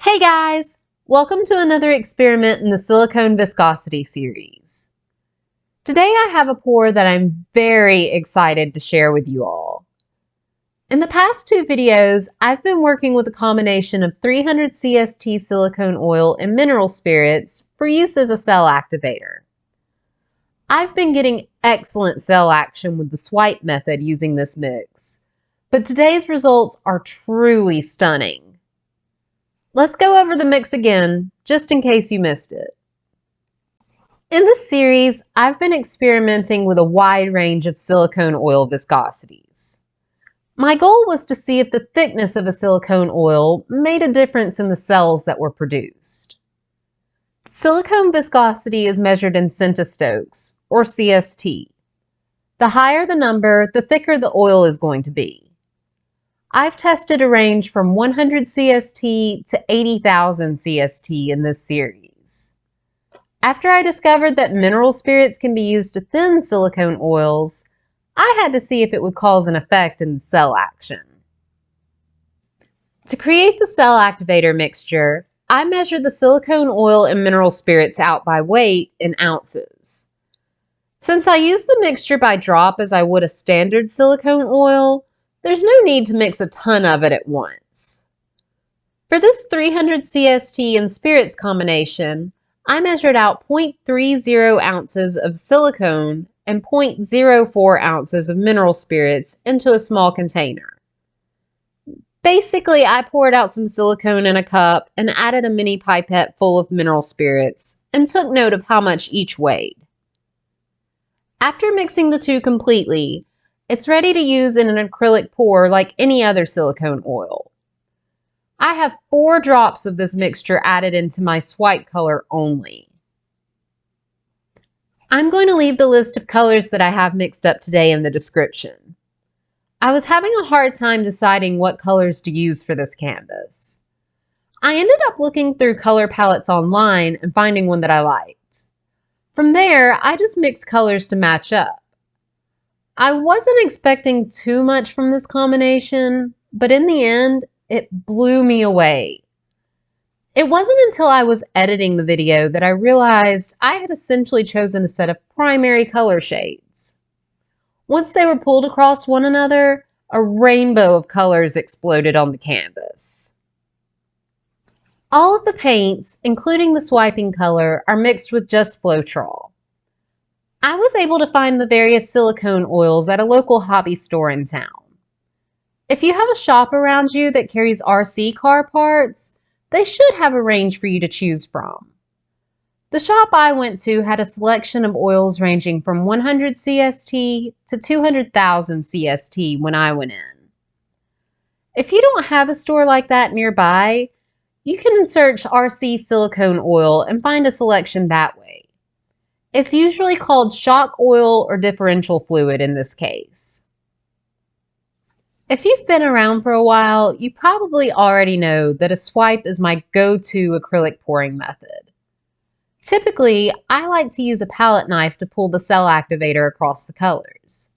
Hey guys! Welcome to another experiment in the Silicone Viscosity series. Today I have a pour that I'm very excited to share with you all. In the past two videos, I've been working with a combination of 300 cSt silicone oil and mineral spirits for use as a cell activator. I've been getting excellent cell action with the swipe method using this mix, but today's results are truly stunning. Let's go over the mix again, just in case you missed it. In this series, I've been experimenting with a wide range of silicone oil viscosities. My goal was to see if the thickness of a silicone oil made a difference in the cells that were produced. Silicone viscosity is measured in centistokes, or cSt. The higher the number, the thicker the oil is going to be. I've tested a range from 100 cSt to 80,000 cSt in this series. After I discovered that mineral spirits can be used to thin silicone oils, I had to see if it would cause an effect in the cell action. To create the cell activator mixture, I measured the silicone oil and mineral spirits out by weight in ounces. Since I used the mixture by drop as I would a standard silicone oil, there's no need to mix a ton of it at once. For this 300 cSt and spirits combination, I measured out 0.30 ounces of silicone and 0.04 ounces of mineral spirits into a small container. Basically, I poured out some silicone in a cup and added a mini pipette full of mineral spirits and took note of how much each weighed. After mixing the two completely, it's ready to use in an acrylic pour like any other silicone oil. I have 4 drops of this mixture added into my swipe color only. I'm going to leave the list of colors that I have mixed up today in the description. I was having a hard time deciding what colors to use for this canvas. I ended up looking through color palettes online and finding one that I liked. From there, I just mixed colors to match up. I wasn't expecting too much from this combination, but in the end, it blew me away. It wasn't until I was editing the video that I realized I had essentially chosen a set of primary color shades. Once they were pulled across one another, a rainbow of colors exploded on the canvas. All of the paints, including the swiping color, are mixed with just Floetrol. I was able to find the various silicone oils at a local hobby store in town. If you have a shop around you that carries RC car parts, they should have a range for you to choose from. The shop I went to had a selection of oils ranging from 100 cSt to 200,000 cSt when I went in. If you don't have a store like that nearby, you can search RC silicone oil and find a selection that way. It's usually called shock oil or differential fluid in this case. If you've been around for a while, you probably already know that a swipe is my go-to acrylic pouring method. Typically, I like to use a palette knife to pull the cell activator across the colors.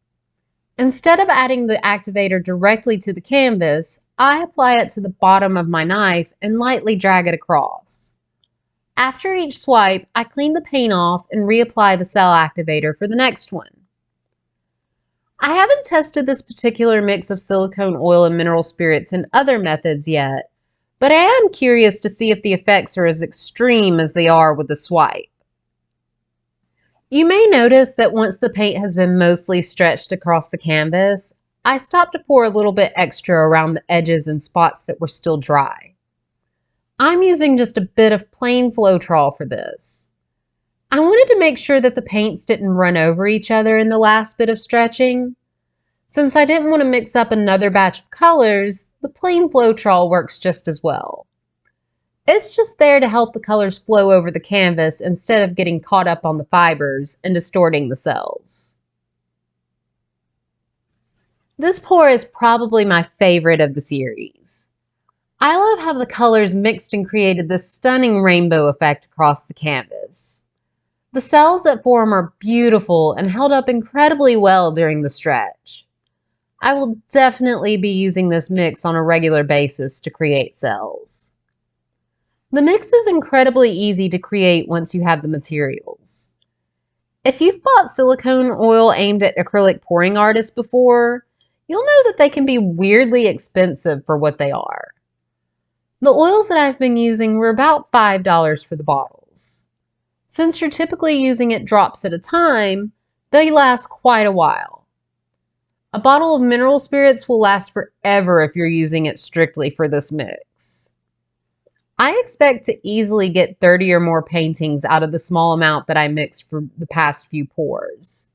Instead of adding the activator directly to the canvas, I apply it to the bottom of my knife and lightly drag it across. After each swipe, I clean the paint off and reapply the cell activator for the next one. I haven't tested this particular mix of silicone oil and mineral spirits in other methods yet, but I am curious to see if the effects are as extreme as they are with the swipe. You may notice that once the paint has been mostly stretched across the canvas, I stopped to pour a little bit extra around the edges and spots that were still dry. I'm using just a bit of plain Floetrol for this. I wanted to make sure that the paints didn't run over each other in the last bit of stretching. Since I didn't want to mix up another batch of colors, the plain Floetrol works just as well. It's just there to help the colors flow over the canvas instead of getting caught up on the fibers and distorting the cells. This pour is probably my favorite of the series. I love how the colors mixed and created this stunning rainbow effect across the canvas. The cells that form are beautiful and held up incredibly well during the stretch. I will definitely be using this mix on a regular basis to create cells. The mix is incredibly easy to create once you have the materials. If you've bought silicone oil aimed at acrylic pouring artists before, you'll know that they can be weirdly expensive for what they are. The oils that I've been using were about $5 for the bottles. Since you're typically using it drops at a time, they last quite a while. A bottle of mineral spirits will last forever if you're using it strictly for this mix. I expect to easily get 30 or more paintings out of the small amount that I mixed for the past few pours.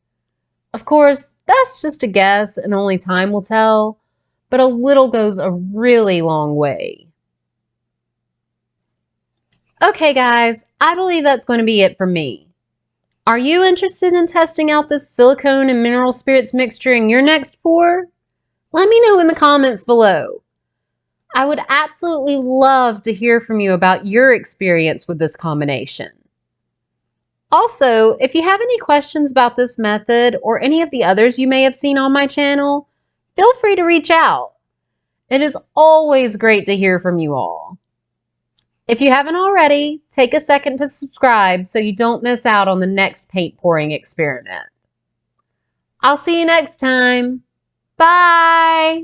Of course, that's just a guess and only time will tell, but a little goes a really long way. Okay guys, I believe that's going to be it for me. Are you interested in testing out this silicone and mineral spirits mixture in your next pour? Let me know in the comments below. I would absolutely love to hear from you about your experience with this combination. Also, if you have any questions about this method or any of the others you may have seen on my channel, feel free to reach out. It is always great to hear from you all. If you haven't already, take a second to subscribe so you don't miss out on the next paint pouring experiment. I'll see you next time. Bye!